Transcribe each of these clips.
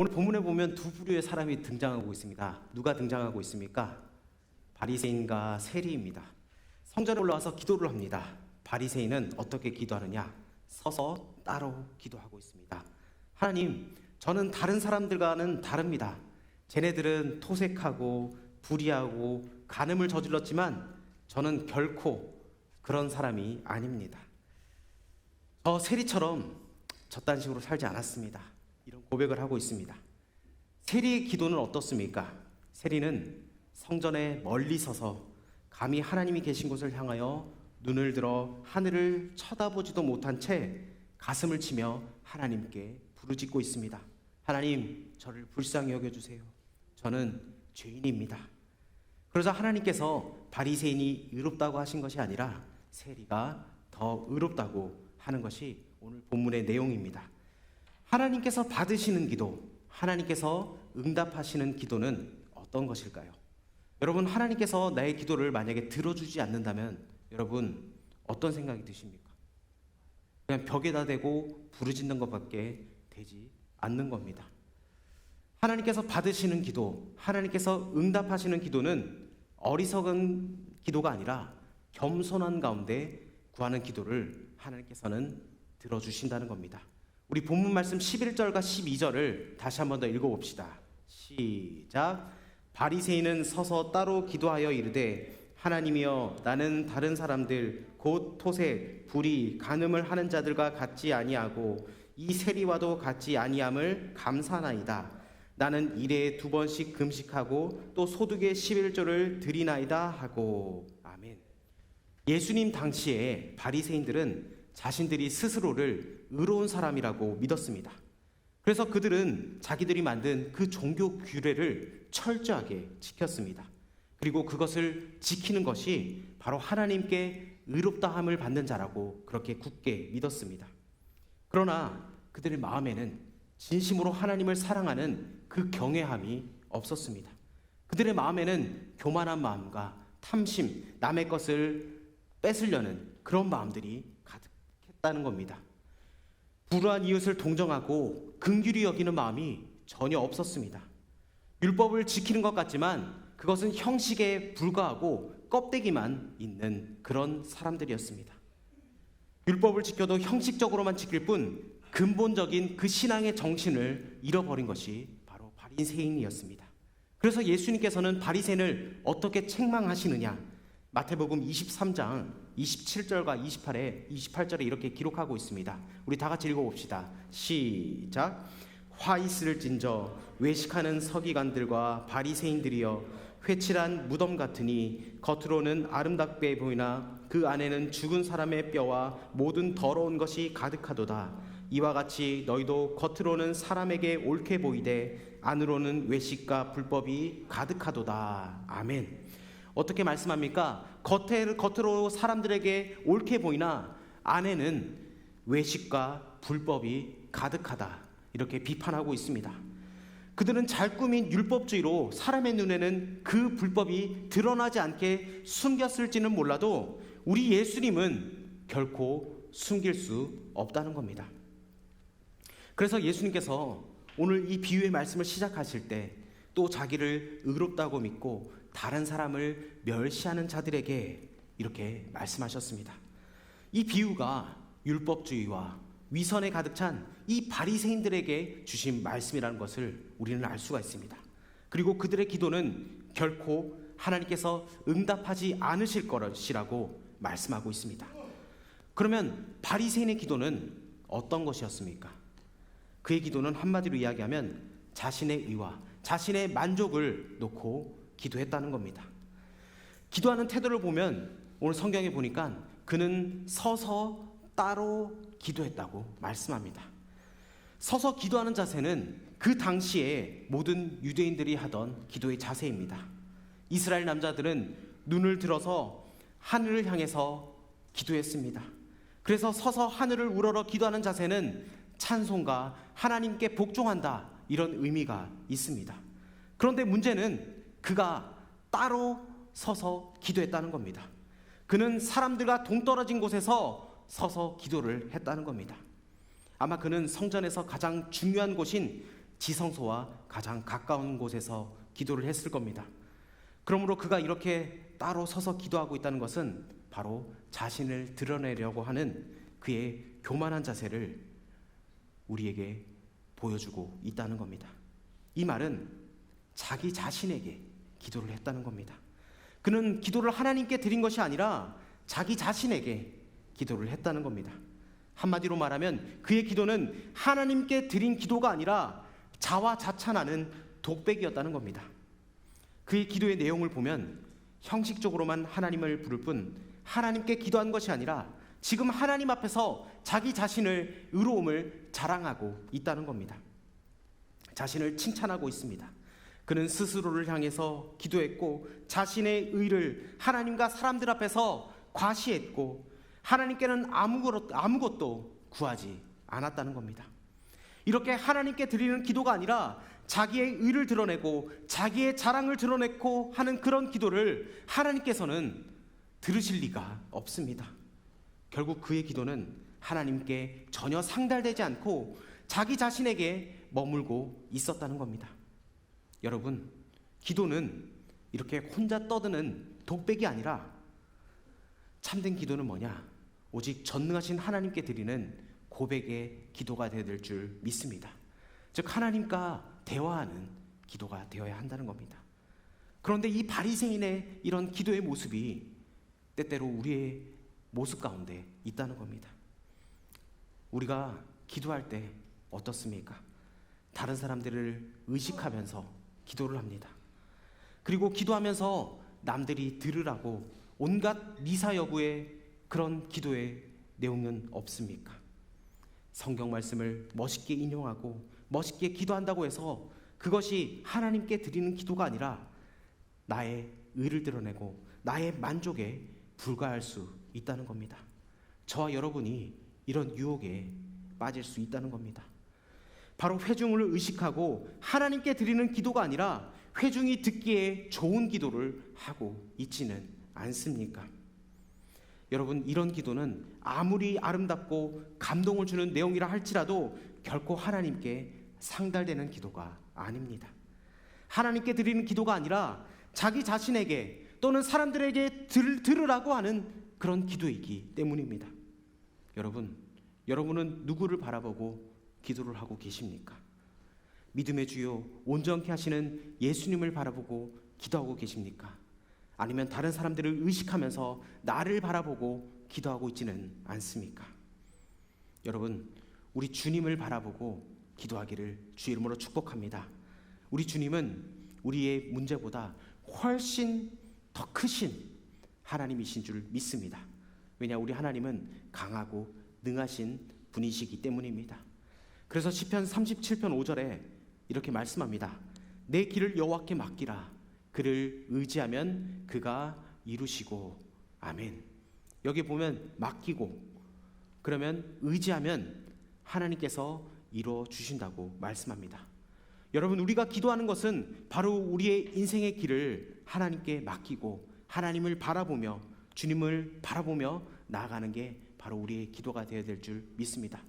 오늘 본문에 보면 두 부류의 사람이 등장하고 있습니다. 누가 등장하고 있습니까? 바리새인과 세리입니다. 성전에 올라와서 기도를 합니다. 바리새인은 어떻게 기도하느냐? 서서 따로 기도하고 있습니다. 하나님, 저는 다른 사람들과는 다릅니다. 쟤네들은 토색하고 불의하고 간음을 저질렀지만 저는 결코 그런 사람이 아닙니다. 저 세리처럼 저딴 식으로 살지 않았습니다. 이런 고백을 하고 있습니다. 세리의 기도는 어떻습니까? 세리는 성전에 멀리 서서 감히 하나님이 계신 곳을 향하여 눈을 들어 하늘을 쳐다보지도 못한 채 가슴을 치며 하나님께 부르짖고 있습니다. 하나님, 저를 불쌍히 여겨주세요. 저는 죄인입니다. 그러자 하나님께서 바리새인이 의롭다고 하신 것이 아니라 세리가 더 의롭다고 하는 것이 오늘 본문의 내용입니다. 하나님께서 받으시는 기도, 하나님께서 응답하시는 기도는 어떤 것일까요? 여러분, 하나님께서 나의 기도를 만약에 들어주지 않는다면 여러분 어떤 생각이 드십니까? 그냥 벽에다 대고 부르짖는 것밖에 되지 않는 겁니다. 하나님께서 받으시는 기도, 하나님께서 응답하시는 기도는 어리석은 기도가 아니라 겸손한 가운데 구하는 기도를 하나님께서는 들어주신다는 겁니다. 우리 본문 말씀 11절과 12절을 다시 한 번 더 읽어봅시다. 시작. 바리새인은 서서 따로 기도하여 이르되 하나님이여, 나는 다른 사람들 곧 토색, 불의, 간음을 하는 자들과 같지 아니하고 이 세리와도 같지 아니함을 감사하나이다. 나는 일에 2번씩 금식하고 또 소득의 11조를 드리나이다 하고. 아멘. 예수님 당시에 바리새인들은 자신들이 스스로를 의로운 사람이라고 믿었습니다. 그래서 그들은 자기들이 만든 그 종교 규례를 철저하게 지켰습니다. 그리고 그것을 지키는 것이 바로 하나님께 의롭다함을 받는 자라고 그렇게 굳게 믿었습니다. 그러나 그들의 마음에는 진심으로 하나님을 사랑하는 그 경외함이 없었습니다. 그들의 마음에는 교만한 마음과 탐심, 남의 것을 뺏으려는 그런 마음들이 가득했다는 겁니다. 불우한 이웃을 동정하고 긍휼히 여기는 마음이 전혀 없었습니다. 율법을 지키는 것 같지만 그것은 형식에 불과하고 껍데기만 있는 그런 사람들이었습니다. 율법을 지켜도 형식적으로만 지킬 뿐 근본적인 그 신앙의 정신을 잃어버린 것이 바로 바리새인이었습니다. 그래서 예수님께서는 바리새인을 어떻게 책망하시느냐? 마태복음 23장 27절과 28절에 이렇게 기록하고 있습니다. 우리 다 같이 읽어봅시다. 시작. 화 있을진저 외식하는 서기관들과 바리새인들이여, 회칠한 무덤 같으니 겉으로는 아름답게 보이나 그 안에는 죽은 사람의 뼈와 모든 더러운 것이 가득하도다. 이와 같이 너희도 겉으로는 사람에게 옳게 보이되 안으로는 외식과 불법이 가득하도다. 아멘. 어떻게 말씀합니까? 겉으로 사람들에게 옳게 보이나 안에는 외식과 불법이 가득하다. 이렇게 비판하고 있습니다. 그들은 잘 꾸민 율법주의로 사람의 눈에는 그 불법이 드러나지 않게 숨겼을지는 몰라도 우리 예수님은 결코 숨길 수 없다는 겁니다. 그래서 예수님께서 오늘 이 비유의 말씀을 시작하실 때 또 자기를 의롭다고 믿고 다른 사람을 멸시하는 자들에게 이렇게 말씀하셨습니다. 이 비유가 율법주의와 위선에 가득 찬 이 바리새인들에게 주신 말씀이라는 것을 우리는 알 수가 있습니다. 그리고 그들의 기도는 결코 하나님께서 응답하지 않으실 것이라고 말씀하고 있습니다. 그러면 바리새인의 기도는 어떤 것이었습니까? 그의 기도는 한마디로 이야기하면 자신의 의와 자신의 만족을 놓고 기도했다는 겁니다. 기도하는 태도를 보면 오늘 성경에 보니까 그는 서서 따로 기도했다고 말씀합니다. 서서 기도하는 자세는 그 당시에 모든 유대인들이 하던 기도의 자세입니다. 이스라엘 남자들은 눈을 들어서 하늘을 향해서 기도했습니다. 그래서 서서 하늘을 우러러 기도하는 자세는 찬송과 하나님께 복종한다, 이런 의미가 있습니다. 그런데 문제는 그가 따로 서서 기도했다는 겁니다. 그는 사람들과 동떨어진 곳에서 서서 기도를 했다는 겁니다. 아마 그는 성전에서 가장 중요한 곳인 지성소와 가장 가까운 곳에서 기도를 했을 겁니다. 그러므로 그가 이렇게 따로 서서 기도하고 있다는 것은 바로 자신을 드러내려고 하는 그의 교만한 자세를 우리에게 보여주고 있다는 겁니다. 이 말은 자기 자신에게 기도를 했다는 겁니다. 그는 기도를 하나님께 드린 것이 아니라 자기 자신에게 기도를 했다는 겁니다. 한마디로 말하면 그의 기도는 하나님께 드린 기도가 아니라 자화자찬하는 독백이었다는 겁니다. 그의 기도의 내용을 보면 형식적으로만 하나님을 부를 뿐 하나님께 기도한 것이 아니라 지금 하나님 앞에서 자기 자신을 의로움을 자랑하고 있다는 겁니다. 자신을 칭찬하고 있습니다. 그는 스스로를 향해서 기도했고 자신의 의를 하나님과 사람들 앞에서 과시했고 하나님께는 아무것도 구하지 않았다는 겁니다. 이렇게 하나님께 드리는 기도가 아니라 자기의 의를 드러내고 자기의 자랑을 드러내고 하는 그런 기도를 하나님께서는 들으실 리가 없습니다. 결국 그의 기도는 하나님께 전혀 상달되지 않고 자기 자신에게 머물고 있었다는 겁니다. 여러분, 기도는 이렇게 혼자 떠드는 독백이 아니라 참된 기도는 뭐냐? 오직 전능하신 하나님께 드리는 고백의 기도가 되어야 될 줄 믿습니다. 즉 하나님과 대화하는 기도가 되어야 한다는 겁니다. 그런데 이 바리새인의 이런 기도의 모습이 때때로 우리의 모습 가운데 있다는 겁니다. 우리가 기도할 때 어떻습니까? 다른 사람들을 의식하면서 기도를 합니다. 그리고 기도하면서 남들이 들으라고 온갖 미사여구의 그런 기도의 내용은 없습니까? 성경 말씀을 멋있게 인용하고 멋있게 기도한다고 해서 그것이 하나님께 드리는 기도가 아니라 나의 의를 드러내고 나의 만족에 불과할 수 있다는 겁니다. 저와 여러분이 이런 유혹에 빠질 수 있다는 겁니다. 바로 회중을 의식하고 하나님께 드리는 기도가 아니라 회중이 듣기에 좋은 기도를 하고 있지는 않습니까? 여러분, 이런 기도는 아무리 아름답고 감동을 주는 내용이라 할지라도 결코 하나님께 상달되는 기도가 아닙니다. 하나님께 드리는 기도가 아니라 자기 자신에게 또는 사람들에게 들으라고 하는 그런 기도이기 때문입니다. 여러분은 누구를 바라보고 기도를 하고 계십니까? 믿음의 주요 온전케 하시는 예수님을 바라보고 기도하고 계십니까? 아니면 다른 사람들을 의식하면서 나를 바라보고 기도하고 있지는 않습니까? 여러분, 우리 주님을 바라보고 기도하기를 주 이름으로 축복합니다. 우리 주님은 우리의 문제보다 훨씬 더 크신 하나님이신 줄 믿습니다. 왜냐, 우리 하나님은 강하고 능하신 분이시기 때문입니다. 그래서 시편 37편 5절에 이렇게 말씀합니다. 내 길을 여호와께 맡기라. 그를 의지하면 그가 이루시고. 아멘. 여기 보면 맡기고, 그러면 의지하면 하나님께서 이루어 주신다고 말씀합니다. 여러분, 우리가 기도하는 것은 바로 우리의 인생의 길을 하나님께 맡기고 하나님을 바라보며 주님을 바라보며 나아가는 게 바로 우리의 기도가 되어야 될 줄 믿습니다.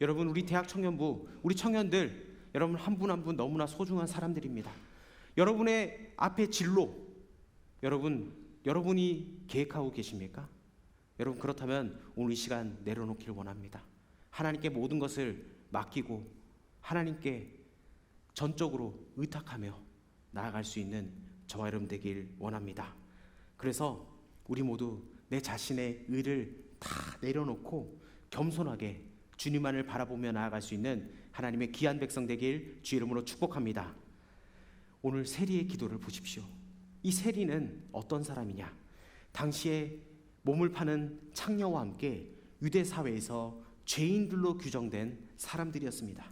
여러분, 우리 대학 청년부, 우리 청년들, 여러분 한 분 한 분 너무나 소중한 사람들입니다. 여러분의 앞에 진로, 여러분이 계획하고 계십니까? 여러분, 그렇다면 오늘 이 시간 내려놓기를 원합니다. 하나님께 모든 것을 맡기고 하나님께 전적으로 의탁하며 나아갈 수 있는 저와 여러분 되길 원합니다. 그래서 우리 모두 내 자신의 의를 다 내려놓고 겸손하게 주님만을 바라보며 나아갈 수 있는 하나님의 귀한 백성 되길 주 이름으로 축복합니다. 오늘 세리의 기도를 보십시오. 이 세리는 어떤 사람이냐? 당시에 몸을 파는 창녀와 함께 유대 사회에서 죄인들로 규정된 사람들이었습니다.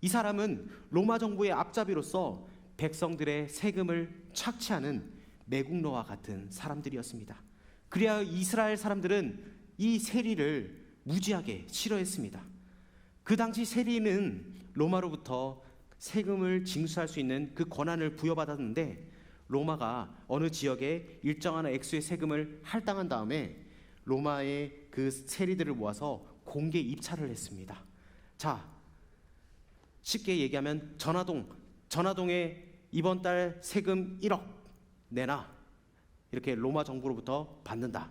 이 사람은 로마 정부의 앞잡이로서 백성들의 세금을 착취하는 매국노와 같은 사람들이었습니다. 그래야 이스라엘 사람들은 이 세리를 무지하게 싫어했습니다. 그 당시 세리는 로마로부터 세금을 징수할 수 있는 그 권한을 부여받았는데 로마가 어느 지역에 일정한 액수의 세금을 할당한 다음에 로마의 그 세리들을 모아서 공개 입찰을 했습니다. 자, 쉽게 얘기하면 전화동에 이번 달 세금 1억 내놔, 이렇게 로마 정부로부터 받는다.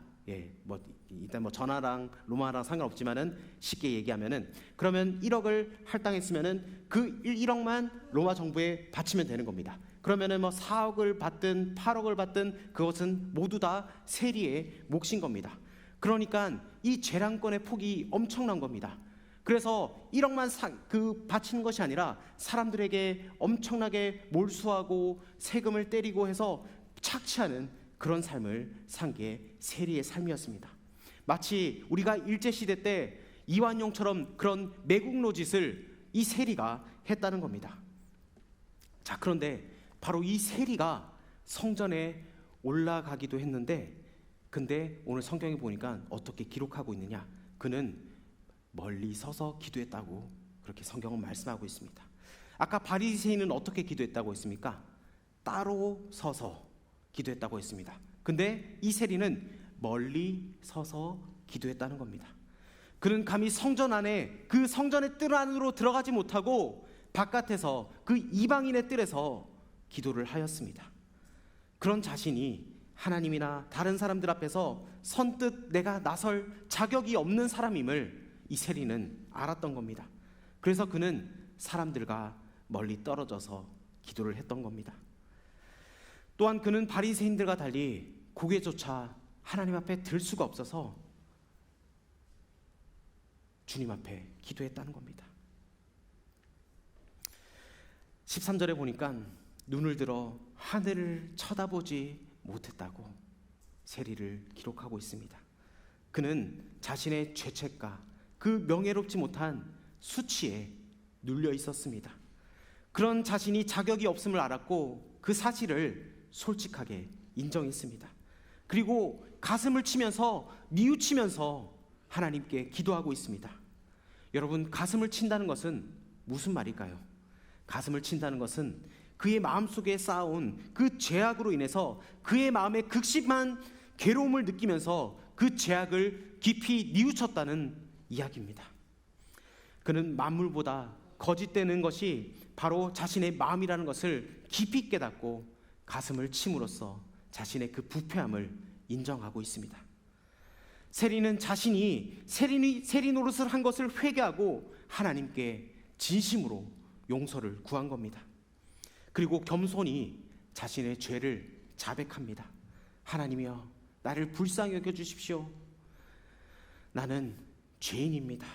일단 전화랑 로마랑 상관없지만은 쉽게 얘기하면은, 그러면 1억을 할당했으면은 그 1억만 로마 정부에 바치면 되는 겁니다. 그러면은 4억을 받든 8억을 받든 그것은 모두 다 세리의 몫인 겁니다. 그러니까 이 재량권의 폭이 엄청난 겁니다. 그래서 1억만 바치는 것이 아니라 사람들에게 엄청나게 몰수하고 세금을 때리고 해서 착취하는 그런 삶을 산 게 세리의 삶이었습니다. 마치 우리가 일제시대 때 이완용처럼 그런 매국노짓을 이 세리가 했다는 겁니다. 자, 그런데 바로 이 세리가 성전에 올라가기도 했는데, 근데 오늘 성경에 보니까 어떻게 기록하고 있느냐, 그는 멀리 서서 기도했다고 그렇게 성경은 말씀하고 있습니다. 아까 바리새인은 어떻게 기도했다고 했습니까? 따로 서서 기도했다고 했습니다. 근데 이 세리는 멀리 서서 기도했다는 겁니다. 그는 감히 성전 안에, 그 성전의 뜰 안으로 들어가지 못하고 바깥에서 그 이방인의 뜰에서 기도를 하였습니다. 그런 자신이 하나님이나 다른 사람들 앞에서 선뜻 내가 나설 자격이 없는 사람임을 이 세리는 알았던 겁니다. 그래서 그는 사람들과 멀리 떨어져서 기도를 했던 겁니다. 또한 그는 바리새인들과 달리 고개조차 하나님 앞에 들 수가 없어서 주님 앞에 기도했다는 겁니다. 13절에 보니까 눈을 들어 하늘을 쳐다보지 못했다고 세리를 기록하고 있습니다. 그는 자신의 죄책과 그 명예롭지 못한 수치에 눌려 있었습니다. 그런 자신이 자격이 없음을 알았고 그 사실을 솔직하게 인정했습니다. 그리고 가슴을 치면서 뉘우치면서 하나님께 기도하고 있습니다. 여러분, 가슴을 친다는 것은 무슨 말일까요? 가슴을 친다는 것은 그의 마음속에 쌓아온 그 죄악으로 인해서 그의 마음에 극심한 괴로움을 느끼면서 그 죄악을 깊이 뉘우쳤다는 이야기입니다. 그는 만물보다 거짓되는 것이 바로 자신의 마음이라는 것을 깊이 깨닫고 가슴을 침으로써 자신의 그 부패함을 인정하고 있습니다. 세리는 자신이 세리 노릇을 한 것을 회개하고 하나님께 진심으로 용서를 구한 겁니다. 그리고 겸손히 자신의 죄를 자백합니다. 하나님이여, 나를 불쌍히 여겨주십시오. 나는 죄인입니다.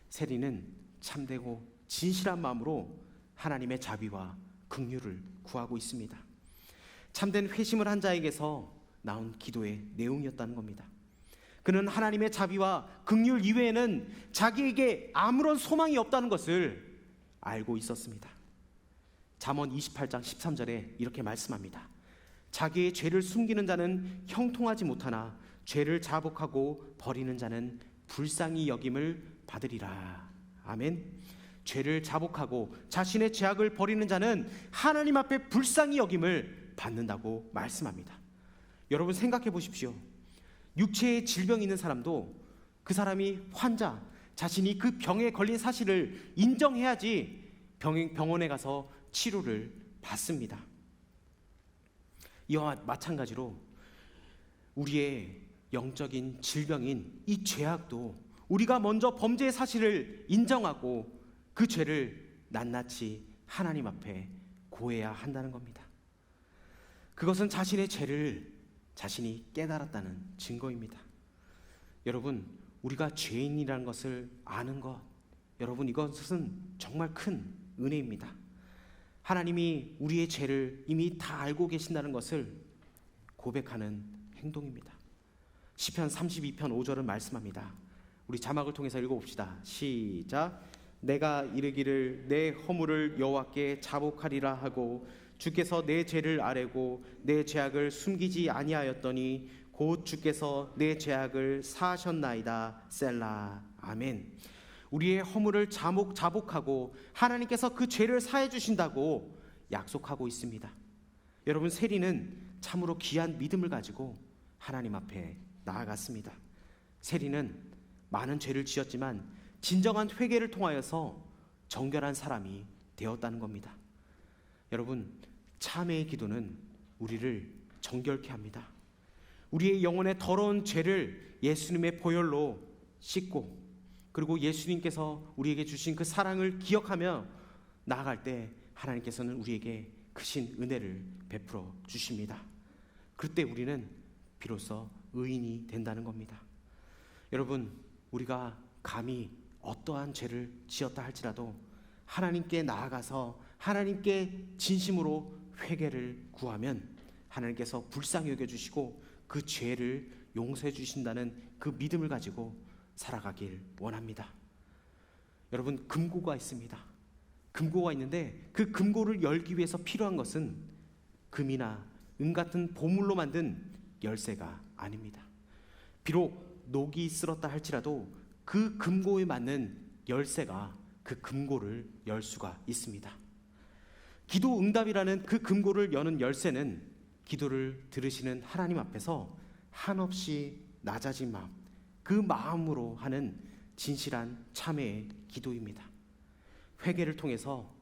세리는 참되고 진실한 마음으로 하나님의 자비와 긍휼을 구하고 있습니다. 참된 회심을 한 자에게서 나온 기도의 내용이었다는 겁니다. 그는 하나님의 자비와 긍휼 이외에는 자기에게 아무런 소망이 없다는 것을 알고 있었습니다. 잠언 28장 13절에 이렇게 말씀합니다. 자기의 죄를 숨기는 자는 형통하지 못하나 죄를 자복하고 버리는 자는 불쌍히 여김을 받으리라. 아멘. 죄를 자복하고 자신의 죄악을 버리는 자는 하나님 앞에 불쌍히 여김을 받는다고 말씀합니다. 여러분, 생각해 보십시오. 육체의 질병이 있는 사람도 그 사람이 환자, 자신이 그 병에 걸린 사실을 인정해야지 병원에 가서 치료를 받습니다. 이와 마찬가지로 우리의 영적인 질병인 이 죄악도 우리가 먼저 범죄의 사실을 인정하고 그 죄를 낱낱이 하나님 앞에 고해야 한다는 겁니다. 그것은 자신의 죄를 자신이 깨달았다는 증거입니다. 여러분, 우리가 죄인이라는 것을 아는 것, 여러분, 이것은 정말 큰 은혜입니다. 하나님이 우리의 죄를 이미 다 알고 계신다는 것을 고백하는 행동입니다. 시편 32편 5절은 말씀합니다. 우리 자막을 통해서 읽어봅시다. 시작. 내가 이르기를 내 허물을 여호와께 자복하리라 하고 주께서 내 죄를 아뢰고 내 죄악을 숨기지 아니하였더니 곧 주께서 내 죄악을 사하셨나이다. 셀라. 아멘. 우리의 허물을 자복하고 하나님께서 그 죄를 사해 주신다고 약속하고 있습니다. 여러분, 세리는 참으로 귀한 믿음을 가지고 하나님 앞에 나아갔습니다. 세리는 많은 죄를 지었지만 진정한 회개를 통하여서 정결한 사람이 되었다는 겁니다. 여러분, 참회의 기도는 우리를 정결케 합니다. 우리의 영혼의 더러운 죄를 예수님의 보혈로 씻고, 그리고 예수님께서 우리에게 주신 그 사랑을 기억하며 나아갈 때 하나님께서는 우리에게 크신 은혜를 베풀어 주십니다. 그때 우리는 비로소 의인이 된다는 겁니다. 여러분, 우리가 감히 어떠한 죄를 지었다 할지라도 하나님께 나아가서 하나님께 진심으로 회개를 구하면 하나님께서 불쌍히 여겨주시고 그 죄를 용서해 주신다는 그 믿음을 가지고 살아가길 원합니다. 여러분, 금고가 있습니다. 금고가 있는데 그 금고를 열기 위해서 필요한 것은 금이나 은 같은 보물로 만든 열쇠가 아닙니다. 비록 녹이 쓸었다 할지라도 그 금고에 맞는 열쇠가 그 금고를 열 수가 있습니다. 기도 응답이라는 그 금고를 여는 열쇠는 기도를 들으시는 하나님 앞에서 한없이 낮아진 마음, 그 마음으로 하는 진실한 참회의 기도입니다. 회개를 통해서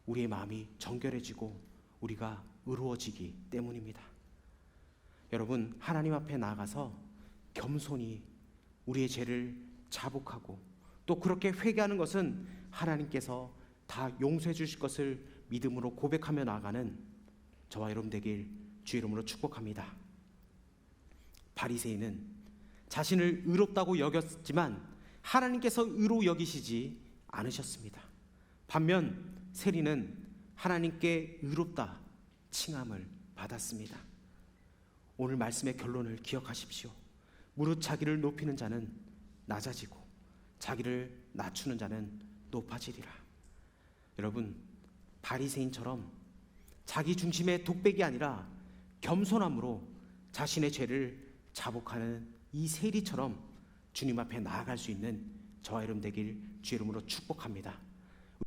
우리의 마음이 정결해지고 우리가 의로워지기 때문입니다. 여러분, 하나님 앞에 나아가서 겸손히 우리의 죄를 자복하고 또 그렇게 회개하는 것은 하나님께서 다 용서해 주실 것을 믿음으로 고백하며 나아가는 저와 여러분 되길 주 이름으로 축복합니다. 바리새인은 자신을 의롭다고 여겼지만 하나님께서 의로 여기시지 않으셨습니다. 반면 세리는 하나님께 의롭다 칭함을 받았습니다. 오늘 말씀의 결론을 기억하십시오. 무릇 자기를 높이는 자는 낮아지고 자기를 낮추는 자는 높아지리라. 여러분, 바리새인처럼 자기 중심의 독백이 아니라 겸손함으로 자신의 죄를 자복하는 이 세리처럼 주님 앞에 나아갈 수 있는 저와 여러분 되길 주 이름으로 축복합니다.